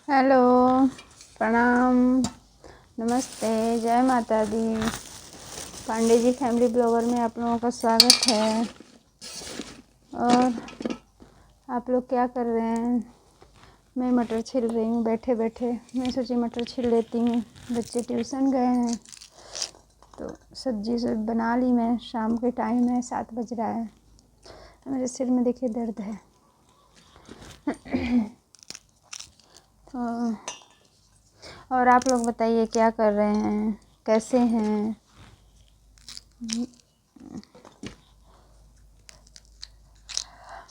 Hello, प्रणाम, नमस्ते, जय माता दी। पांडे जी फैमिली ब्लॉगर में आप लोगों का स्वागत है। और आप लोग क्या कर रहे हैं? मैं मटर छिल रही हूँ बैठे बैठे। मैं सोची मटर छिल लेती हूँ। बच्चे ट्यूशन गए हैं तो सब्जी सब बना ली मैं। शाम के टाइम है, 7 बज रहा है। मेरे सिर में देखिए दर्द है। तो और आप लोग बताइए क्या कर रहे हैं, कैसे हैं?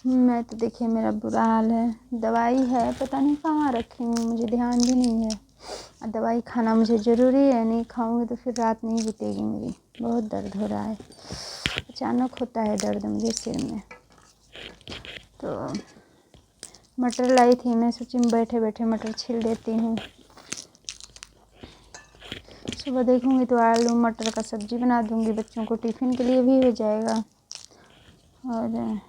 मैं तो देखिए मेरा बुरा हाल है। दवाई है, पता नहीं कहाँ रखी हूँ, मुझे ध्यान भी नहीं है। दवाई खाना मुझे ज़रूरी है, नहीं खाऊंगी तो फिर रात नहीं बीतेगी मेरी। बहुत दर्द हो रहा है, अचानक होता है दर्द मुझे सिर में। तो मटर लाई थी, मैं सोची बैठे बैठे मटर छील देती हूँ। सुबह देखूँगी तो आलू मटर का सब्ज़ी बना दूँगी, बच्चों को टिफ़िन के लिए भी हो जाएगा। और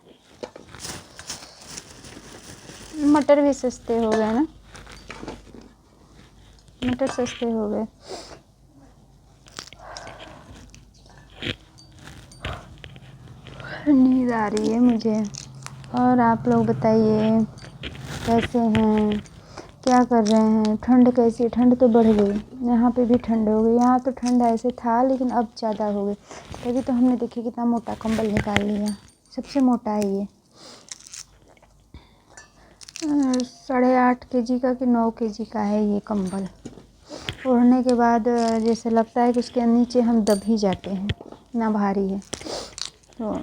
मटर भी सस्ते हो गए ना, मटर सस्ते हो गए। नींद आ रही है मुझे। और आप लोग बताइए कैसे हैं, क्या कर रहे हैं? ठंड कैसी? ठंड तो बढ़ गई, यहाँ पे भी ठंड हो गई। यहाँ तो ठंड ऐसे था लेकिन अब ज़्यादा हो गई। तभी तो हमने देखिए कितना मोटा कंबल निकाल लिया, सबसे मोटा है ये। 8.5 kg का कि 9 kg का है ये कंबल। ओढ़ने के बाद जैसे लगता है कि उसके नीचे हम दब ही जाते हैं, इतना भारी है। तो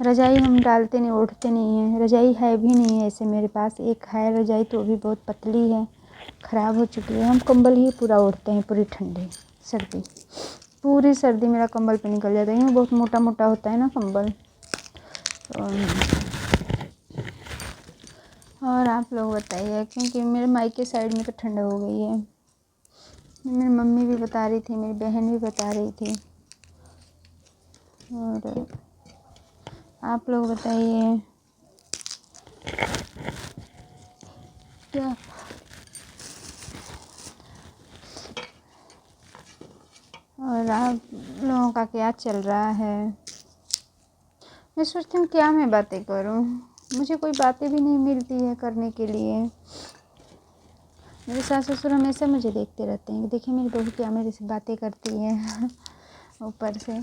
रज़ाई हम डालते नहीं, ओढ़ते नहीं हैं। रज़ाई है भी नहीं है ऐसे मेरे पास। एक है रज़ाई तो भी बहुत पतली है, ख़राब हो चुकी है। हम कंबल ही पूरा ओढ़ते हैं, पूरी ठंडी सर्दी, पूरी सर्दी मेरा कंबल पे निकल जाता है। यूँ बहुत मोटा मोटा होता है ना कंबल। और आप लोग बताइए, क्योंकि मेरे मायके साइड में तो ठंड हो गई है। मेरी मम्मी भी बता रही थी, मेरी बहन भी बता रही थी। और आप लोग बताइए क्या और आप लोगों का क्या चल रहा है? मैं सोचती हूँ क्या मैं बातें करूँ, मुझे कोई बातें भी नहीं मिलती है करने के लिए। मेरे सास ससुर हमेशा मुझे देखते रहते हैं कि देखिए मेरी बहू क्या मेरे से बातें करती है। ऊपर से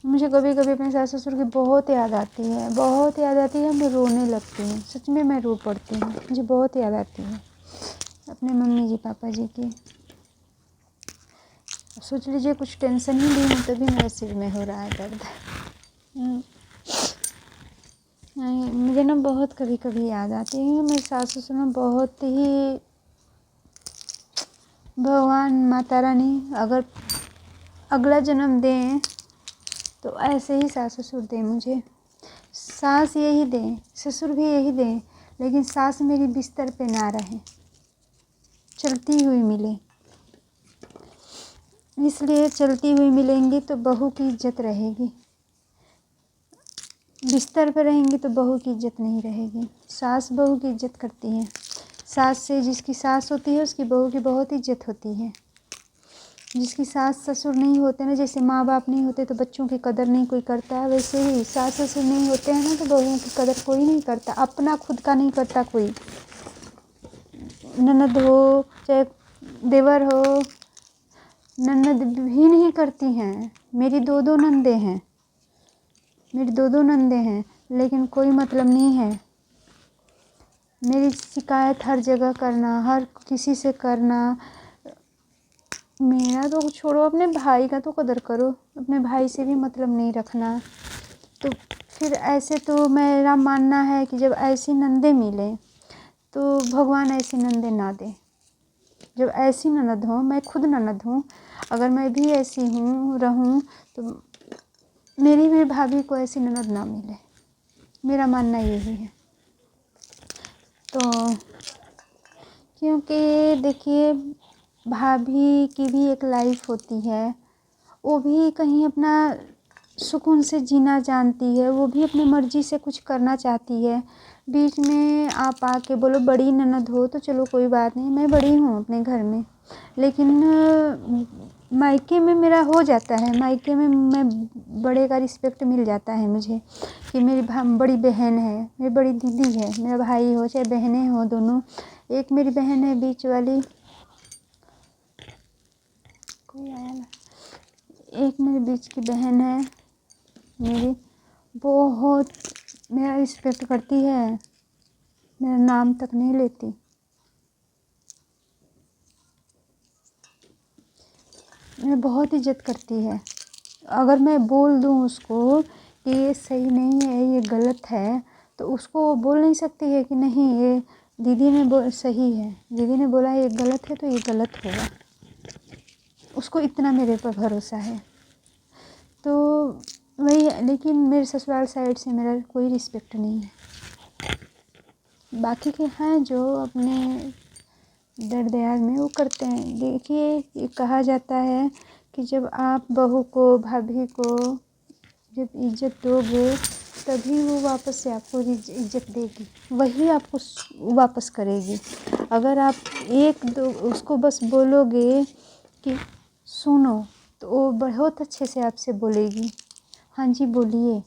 मुझे कभी कभी अपने सास ससुर की बहुत याद आती है, बहुत याद आती है। मैं रोने लगती हूँ, सच में मैं रो पड़ती हूँ। मुझे बहुत याद आती है अपने मम्मी जी पापा जी की। सोच लीजिए कुछ टेंशन ही नहीं है तभी मेरे सिर में हो रहा है दर्द। मुझे ना बहुत कभी कभी याद आती है। मेरे सास ससुर में बहुत ही, भगवान माता रानी अगर अगला जन्म दें तो ऐसे ही सास ससुर दें मुझे। सास यही दें, ससुर भी यही दें, लेकिन सास मेरी बिस्तर पे ना रहे, चलती हुई मिले। इसलिए चलती हुई मिलेंगी तो बहू की इज्जत रहेगी, बिस्तर पर रहेंगी तो बहू की इज्जत नहीं रहेगी। सास बहू की इज्जत करती है। सास से, जिसकी सास होती है उसकी बहू की बहुत इज्जत होती है। जिसकी सास ससुर नहीं होते ना, जैसे माँ बाप नहीं होते तो बच्चों की कदर नहीं कोई करता है, वैसे ही सास ससुर नहीं होते हैं ना तो बहुओं की कदर कोई नहीं करता। अपना खुद का नहीं करता कोई। ननद हो चाहे देवर हो, ननद भी नहीं करती हैं। मेरी दो नंदे हैं, मेरी दो नंदे हैं, लेकिन कोई मतलब नहीं है। मेरी शिकायत हर जगह करना, हर किसी से करना। मेरा तो छोड़ो, अपने भाई का तो कदर करो, अपने भाई से भी मतलब नहीं रखना। तो फिर ऐसे तो मेरा मानना है कि जब ऐसी नंदे मिले तो भगवान ऐसी नंदे ना दे। जब ऐसी ननद हो, मैं खुद ननद हूँ, अगर मैं भी ऐसी हूँ रहूँ तो मेरी भी भाभी को ऐसी ननद ना मिले। मेरा मानना यही है। तो क्योंकि देखिए भाभी की भी एक लाइफ होती है, वो भी कहीं अपना सुकून से जीना जानती है, वो भी अपनी मर्ज़ी से कुछ करना चाहती है। बीच में आप आके बोलो बड़ी ननद हो तो चलो कोई बात नहीं, मैं बड़ी हूँ अपने घर में, लेकिन मायके में मेरा हो जाता है, मायके में मैं बड़े का रिस्पेक्ट मिल जाता है मुझे कि मेरी बड़ी बहन है, मेरी बड़ी दीदी है, मेरा भाई हो चाहे बहनें हो दोनों। एक मेरी बहन है बीच वाली, कोई आया ना, एक मेरी बीच की बहन है मेरी, बहुत मेरा रिस्पेक्ट करती है, मेरा नाम तक नहीं लेती। मैं बहुत इज्जत करती है। अगर मैं बोल दूँ उसको कि ये सही नहीं है, ये गलत है, तो उसको बोल नहीं सकती है कि नहीं ये दीदी ने सही है, दीदी ने बोला ये गलत है तो ये गलत होगा। उसको इतना मेरे पर भरोसा है। तो वही, लेकिन मेरे ससुराल साइड से मेरा कोई रिस्पेक्ट नहीं है। बाकी के हैं जो अपने दर दयाल में वो करते हैं। देखिए, ये कहा जाता है कि जब आप बहू को, भाभी को जब इज्जत दोगे तभी वो वापस से आपको इज्जत देगी, वही आपको वापस करेगी। अगर आप एक दो उसको बस बोलोगे कि सुनो, तो वो बहुत अच्छे से आपसे बोलेगी, हाँ जी बोलिए।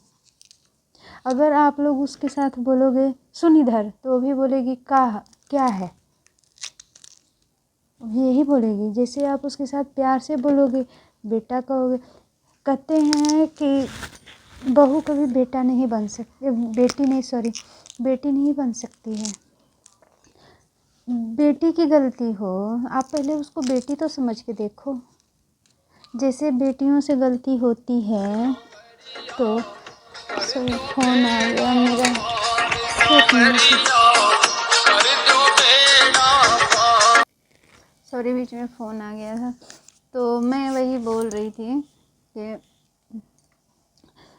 अगर आप लोग उसके साथ बोलोगे सुन इधर, तो वो भी बोलेगी क्या है, यही बोलेगी। जैसे आप उसके साथ प्यार से बोलोगे, बेटा कहोगे, कहते हैं कि बहू कभी बेटा नहीं बन सकती, बेटी नहीं बन सकती है। बेटी की गलती हो, आप पहले उसको बेटी तो समझ के देखो। जैसे बेटियों से गलती होती है तो फ़ोन आ गया मेरा, सॉरी बीच में फ़ोन आ गया था। तो मैं वही बोल रही थी कि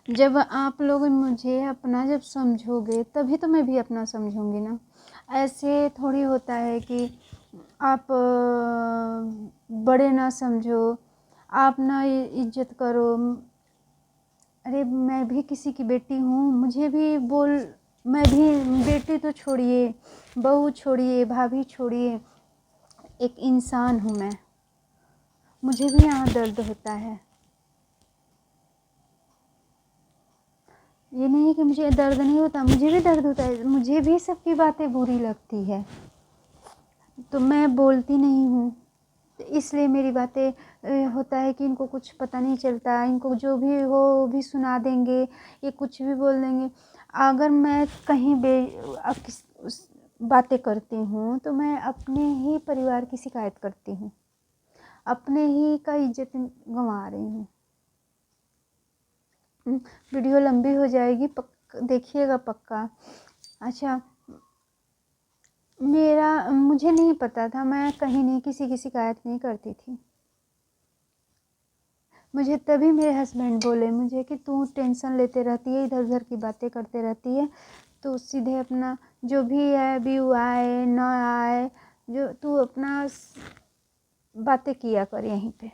जब आप लोग मुझे अपना जब समझोगे तभी तो मैं भी अपना समझूंगी ना। ऐसे थोड़ी होता है कि आप बड़े ना समझो, आप ना इज्जत करो। अरे मैं भी किसी की बेटी हूँ, मुझे भी मैं भी, बेटी तो छोड़िए, बहू छोड़िए, भाभी छोड़िए, एक इंसान हूँ मैं, मुझे भी यहाँ दर्द होता है। ये नहीं कि मुझे दर्द नहीं होता, मुझे भी दर्द होता है, मुझे भी सबकी बातें बुरी लगती है, तो मैं बोलती नहीं हूँ। तो इसलिए मेरी बातें होता है कि इनको कुछ पता नहीं चलता, इनको जो भी हो वो भी सुना देंगे, ये कुछ भी बोल देंगे। अगर मैं कहीं बातें करती हूँ तो मैं अपने ही परिवार की शिकायत करती हूँ, अपने ही का इज्जत गंवा रही हूँ। वीडियो लंबी हो जाएगी, देखिएगा पक्का। अच्छा, मुझे नहीं पता था, मैं कहीं नहीं किसी की शिकायत नहीं करती थी। मुझे तभी मेरे हस्बैंड बोले मुझे कि तू टेंशन लेते रहती है, इधर उधर की बातें करते रहती है, तो सीधे अपना जो भी है, व्यू आए ना आए, जो तू अपना बातें किया कर यहीं पे,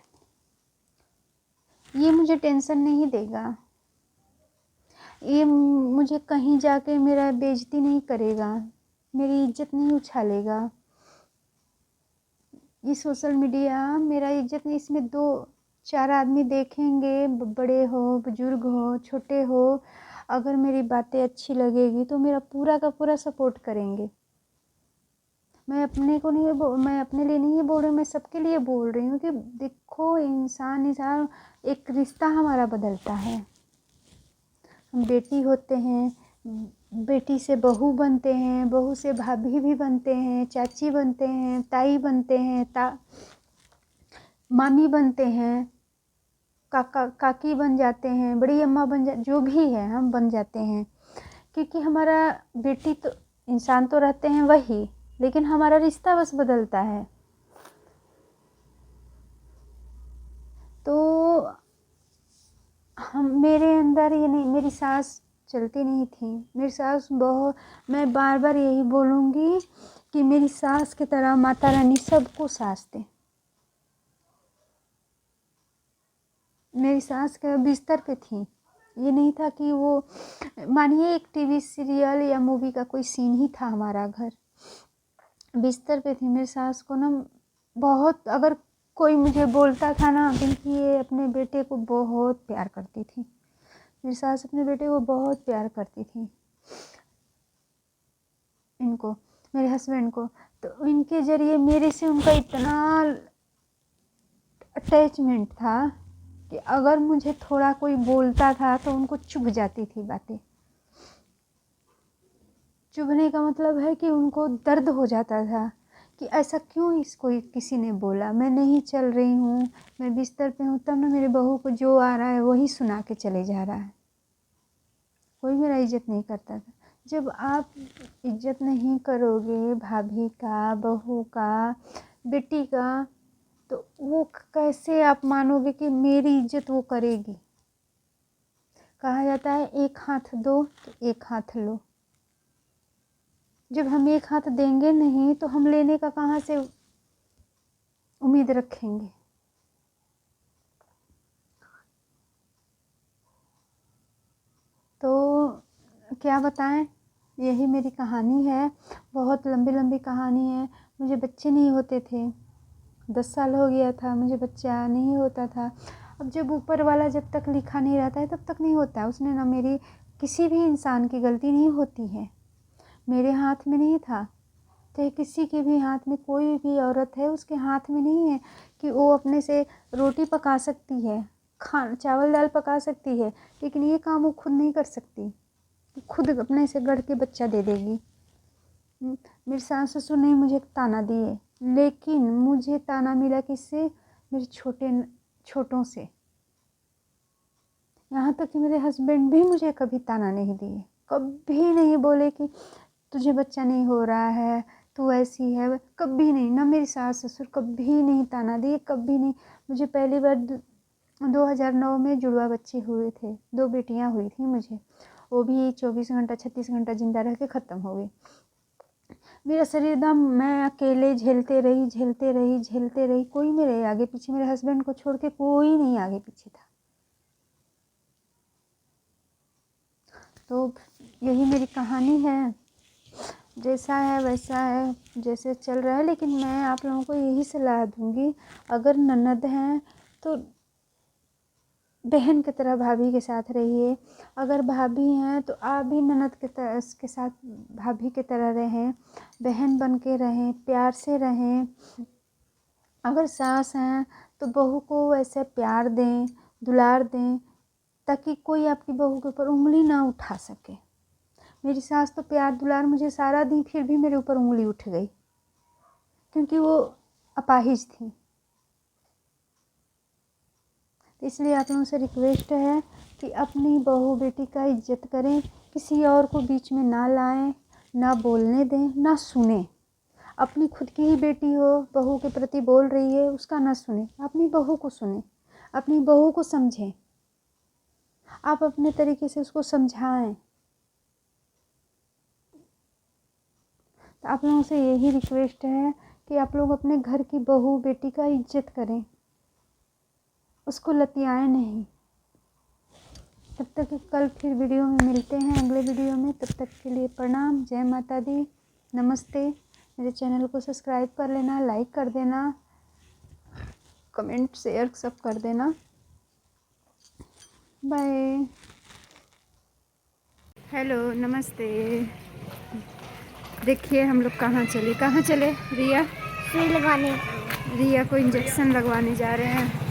ये मुझे टेंशन नहीं देगा, ये मुझे कहीं जाके मेरा बेइज्जती नहीं करेगा, मेरी इज्जत नहीं उछालेगा। ये सोशल मीडिया मेरा इज्जत नहीं, इसमें 2-4 आदमी देखेंगे, बड़े हो, बुजुर्ग हो, छोटे हो, अगर मेरी बातें अच्छी लगेगी तो मेरा पूरा का पूरा सपोर्ट करेंगे। मैं अपने लिए नहीं बोल रही हूँ, मैं सबके लिए बोल रही हूँ कि देखो, इंसान एक रिश्ता हमारा बदलता है। हम बेटी होते हैं, बेटी से बहू बनते हैं, बहू से भाभी भी बनते हैं, चाची बनते हैं, ताई बनते हैं, मामी बनते हैं, काकी बन जाते हैं, बड़ी अम्मा जो भी है हम बन जाते हैं, क्योंकि हमारा बेटी तो इंसान तो रहते हैं वही, लेकिन हमारा रिश्ता बस बदलता है। तो मेरे अंदर ये नहीं, मेरी सास चलती नहीं थी, मेरी सास बहुत, मैं बार बार यही बोलूँगी कि मेरी सास की तरह माता रानी सबको सास दे। मेरी सास के बिस्तर पे थी, ये नहीं था कि वो मानिए एक टीवी सीरियल या मूवी का कोई सीन ही था हमारा घर। बिस्तर पे थी मेरी सास को ना बहुत, अगर कोई मुझे बोलता था ना, क्योंकि ये अपने बेटे को बहुत प्यार करती थी, मेरी सास अपने बेटे को बहुत प्यार करती थी, इनको, मेरे हस्बैंड को। तो इनके ज़रिए मेरे से उनका इतना अटैचमेंट था कि अगर मुझे थोड़ा कोई बोलता था तो उनको चुभ जाती थी बातें। चुभने का मतलब है कि उनको दर्द हो जाता था कि ऐसा क्यों इसको किसी ने बोला, मैं नहीं चल रही हूँ, मैं बिस्तर पे हूँ, तब ना मेरी बहू को जो आ रहा है वही सुना के चले जा रहा है, कोई मेरा इज्जत नहीं करता था। जब आप इज्जत नहीं करोगे भाभी का, बहू का, बेटी का, तो वो कैसे आप मानोगे कि मेरी इज्जत वो करेगी। कहा जाता है एक हाथ दो तो एक हाथ लो। जब हम एक हाथ देंगे नहीं तो हम लेने का कहाँ से उम्मीद रखेंगे। तो क्या बताएं, यही मेरी कहानी है, बहुत लंबी लंबी कहानी है। मुझे बच्चे नहीं होते थे, 10 साल हो गया था, मुझे बच्चा नहीं होता था। अब जब ऊपर वाला जब तक लिखा नहीं रहता है तब तक नहीं होता है। उसने ना, मेरी किसी भी इंसान की गलती नहीं होती है, मेरे हाथ में नहीं था, चाहे किसी के भी हाथ में, कोई भी औरत है उसके हाथ में नहीं है कि वो अपने से रोटी पका सकती है, चावल दाल पका सकती है, लेकिन ये काम वो खुद नहीं कर सकती, खुद अपने से गढ़ के बच्चा दे देगी। मेरे सास ससुर ने मुझे ताना दिए, लेकिन मुझे ताना मिला किससे, मेरे छोटों से। यहाँ तक कि मेरे हस्बैंड भी मुझे कभी ताना नहीं दिए, कभी नहीं बोले कि तुझे बच्चा नहीं हो रहा है, तू ऐसी है, कभी नहीं। ना मेरी सास ससुर कभी नहीं ताना दिए, कभी नहीं। मुझे पहली बार 2009 में जुड़वा बच्चे हुए थे, 2 बेटियां हुई थी मुझे, वो भी 24 घंटा 36 घंटा जिंदा रह के ख़त्म हो गई। मेरा शरीर एकदम, मैं अकेले झेलते रही, कोई मेरे आगे पीछे, मेरे हस्बैंड को छोड़ के कोई नहीं आगे पीछे था। तो यही मेरी कहानी है, जैसा है वैसा है, जैसे चल रहा है। लेकिन मैं आप लोगों को यही सलाह दूंगी, अगर ननद हैं तो बहन की तरह भाभी के साथ रहिए, अगर भाभी हैं तो आप भी ननद के साथ भाभी की तरह रहें, बहन बन के रहें, प्यार से रहें। अगर सास हैं तो बहू को वैसे प्यार दें, दुलार दें, ताकि कोई आपकी बहू के ऊपर उंगली ना उठा सके। मेरी सास तो प्यार दुलार मुझे सारा दी, फिर भी मेरे ऊपर उंगली उठ गई, क्योंकि वो अपाहिज थी। इसलिए आप लोगों से रिक्वेस्ट है कि अपनी बहू बेटी का इज्जत करें, किसी और को बीच में ना लाएं, ना बोलने दें, ना सुने। अपनी खुद की ही बेटी हो, बहू के प्रति बोल रही है, उसका ना सुने, अपनी बहू को सुने, अपनी बहू को समझें, आप अपने तरीके से उसको समझाएं। तो आप लोगों से यही रिक्वेस्ट है कि आप लोग अपने घर की बहू बेटी का इज्जत करें, उसको लतियाएं नहीं। तब तक कल फिर वीडियो में मिलते हैं, अगले वीडियो में। तब तक के लिए प्रणाम, जय माता दी, नमस्ते। मेरे चैनल को सब्सक्राइब कर लेना, लाइक कर देना, कमेंट शेयर सब कर देना। बाय। हेलो, नमस्ते। देखिए हम लोग कहाँ चले रिया? सुई लगवाने। रिया को इंजेक्शन लगवाने जा रहे हैं।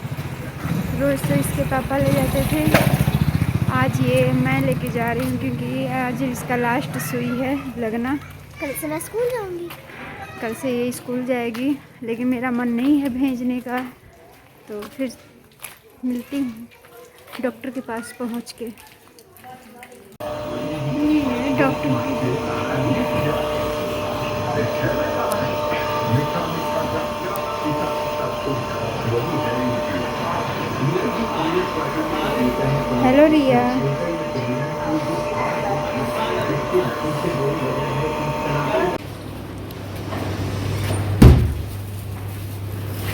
रोज़ तो इसके पापा ले जाते थे, आज ये मैं लेके जा रही हूँ, क्योंकि आज इसका लास्ट सुई है लगना। कल से मैं स्कूल जाऊँगी। कल से ये स्कूल जाएगी, लेकिन मेरा मन नहीं है भेजने का, तो फिर मिलती हूँ डॉक्टर के पास पहुँच के। डॉक्टर हेलो रिया,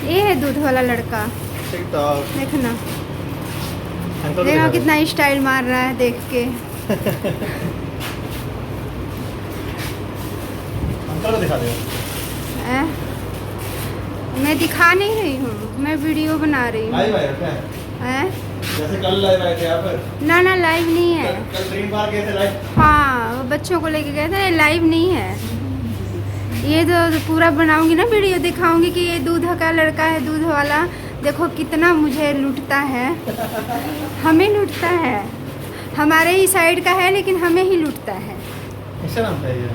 ये है दूध वाला लड़का, देखना। अंकल देखो कितना स्टाइल मार रहा है देख के। अंकल को दिखा दो। हैं? मैं दिखा नहीं रही हूँ, मैं वीडियो बना रही हूँ। लाइव आया क्या? हैं? जैसे कल लाइव आए थे आप। ना ना लाइव नहीं है। कल ड्रीम पार्क गए थे लाइव। हाँ वो बच्चों को लेके गए थे, लाइव नहीं है। ये तो पूरा बनाऊंगी ना वीडियो, दिखाऊंगी कि ये दूध का लड़का है, दूध वाला देखो कितना मुझे लूटता है, हमें लूटता है, हमारे ही साइड का है लेकिन हमें ही लूटता है। कैसा नाम था ये?